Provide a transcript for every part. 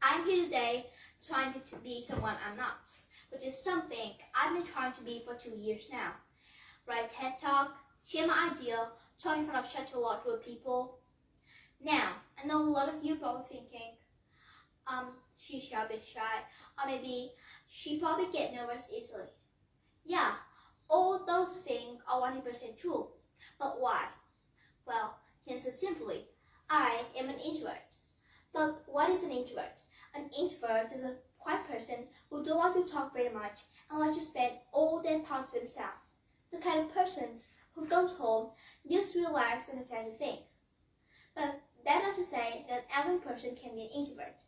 I'm here today trying to be someone I'm not, which is something I've been trying to be for 2 years now. Write TED Talk, share my idea, talk in front of such a lot of people. Now, I know a lot of you are probably thinking, she's a bit shy, or maybe she probably get nervous easily. Yeah, all those things are 100% true. But why? Well, answer simply, I am an introvert. But what is an introvert? An introvert is a quiet person who don't like to talk very much and like to spend all their time to themselves. The kind of person who goes home just to relax and attend to think. But that's not to say that every person can be an introvert.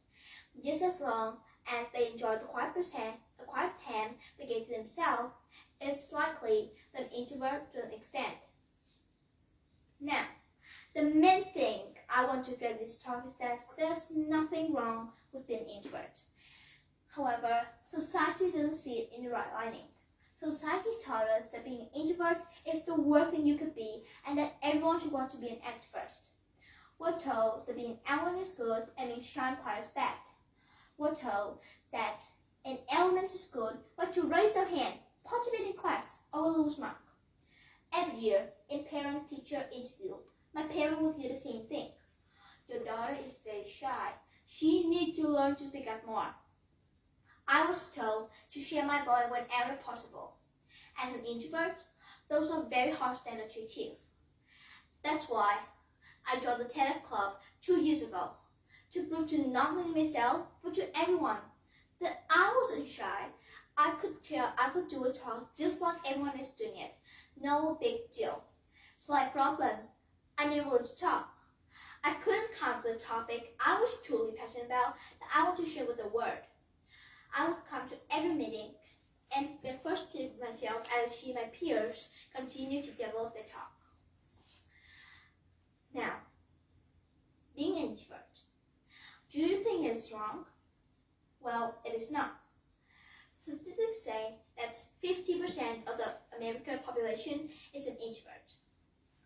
Just as long as they enjoy the quiet time they give to themselves, it's likely that an introvert to an extent. Now, the main thing I want to get this talk is that there's nothing wrong with being an introvert. However, society doesn't see it in the right lining. Society taught us that being an introvert is the worst thing you could be and that everyone should want to be an extrovert. We're told that being outgoing is good and being shy and quiet is bad. We're told that an element is good, but to raise our hand, participate in class, or we'll lose mark. Every year, in parent-teacher interview, my parent would hear the same thing. Your daughter is very shy. She needs to learn to speak up more. I was told to share my voice whenever possible. As an introvert, those are very hard standards to achieve. That's why I joined the TED Club 2 years ago, to prove to not only myself, but to everyone, that I wasn't shy. I could do a talk just like everyone is doing it. No big deal. Slight problem, I never learned to talk. I couldn't come up with a topic I was truly passionate about that I want to share with the world. I would come to every meeting and frustrate myself as I see my peers continue to develop their talk. Now, being an introvert. Do you think it is wrong? Well, it is not. Statistics say that 50% of the American population is an introvert.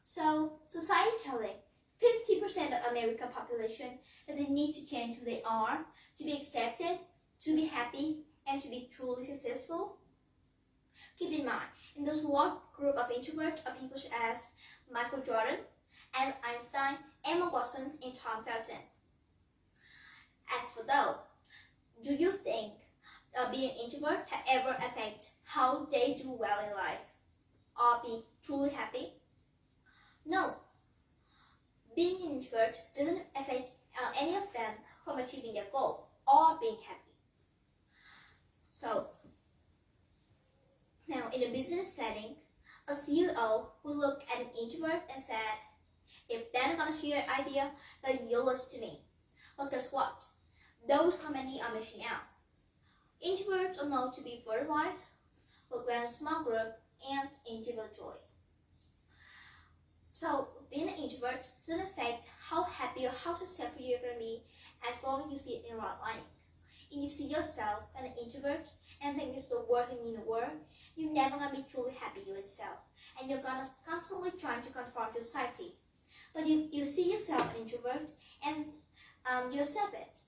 So, society telling 50% of American population that they need to change who they are to be accepted, to be happy, and to be truly successful. Keep in mind, in this large group of introverts are people such as Michael Jordan, Albert Einstein, Emma Watson, and Tom Felton. As for those, do you think being an introvert has ever affected how they do well in life or be truly happy? No. Being an introvert doesn't affect any of them from achieving their goal or being happy. So, now in a business setting, a CEO will look at an introvert and say, if they're not going to share an idea, then you'll listen to me. Well, guess what? Those companies are missing out. Introverts are known to be fertilized, work well in a small group, and individually. So, being an introvert doesn't affect how happy or how successful you're going to be as long as you see it in the right lining. If you see yourself as an introvert and think it's the worst thing in the world, you're never going to be truly happy with yourself. And you're going to constantly trying to confront society. But if you see yourself an introvert and you accept it,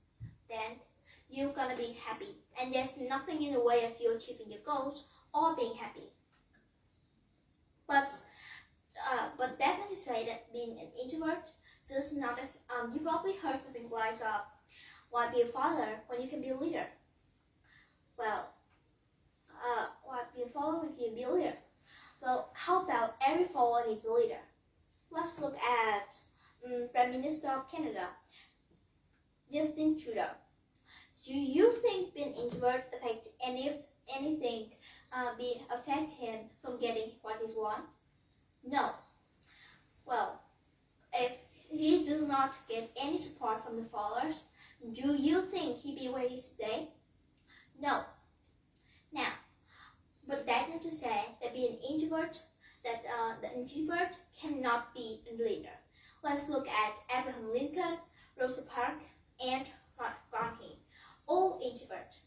then you're going to be happy. And there's nothing in the way of you achieving your goals or being happy. But that's not to say that being an introvert does not, you probably heard something like, why be a father when you can be a leader? Well, why be a follower when you can be a leader? Well, how about every follower needs a leader? Let's look at Prime Minister of Canada, Justin Trudeau. Do you think being introvert affect anything affect him from getting what he wants? No. Well, if he does not get any support from the followers, do you think he'd be where he is today? No. Now, but that's not to say that being an introvert, that the introvert cannot be a leader. Let's look at Abraham Lincoln, Rosa Parks, and Gandhi. All introverts,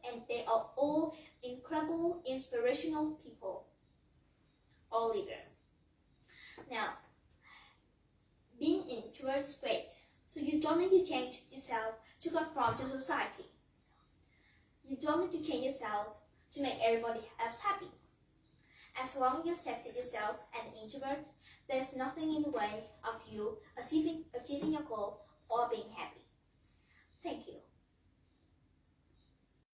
and they are all incredible, inspirational people. All leaders. Now, being an introvert is great. So you don't need to change yourself to conform to society. You don't need to change yourself to make everybody else happy. As long as you accept yourself an introvert, there's nothing in the way of you achieving your goal or being happy.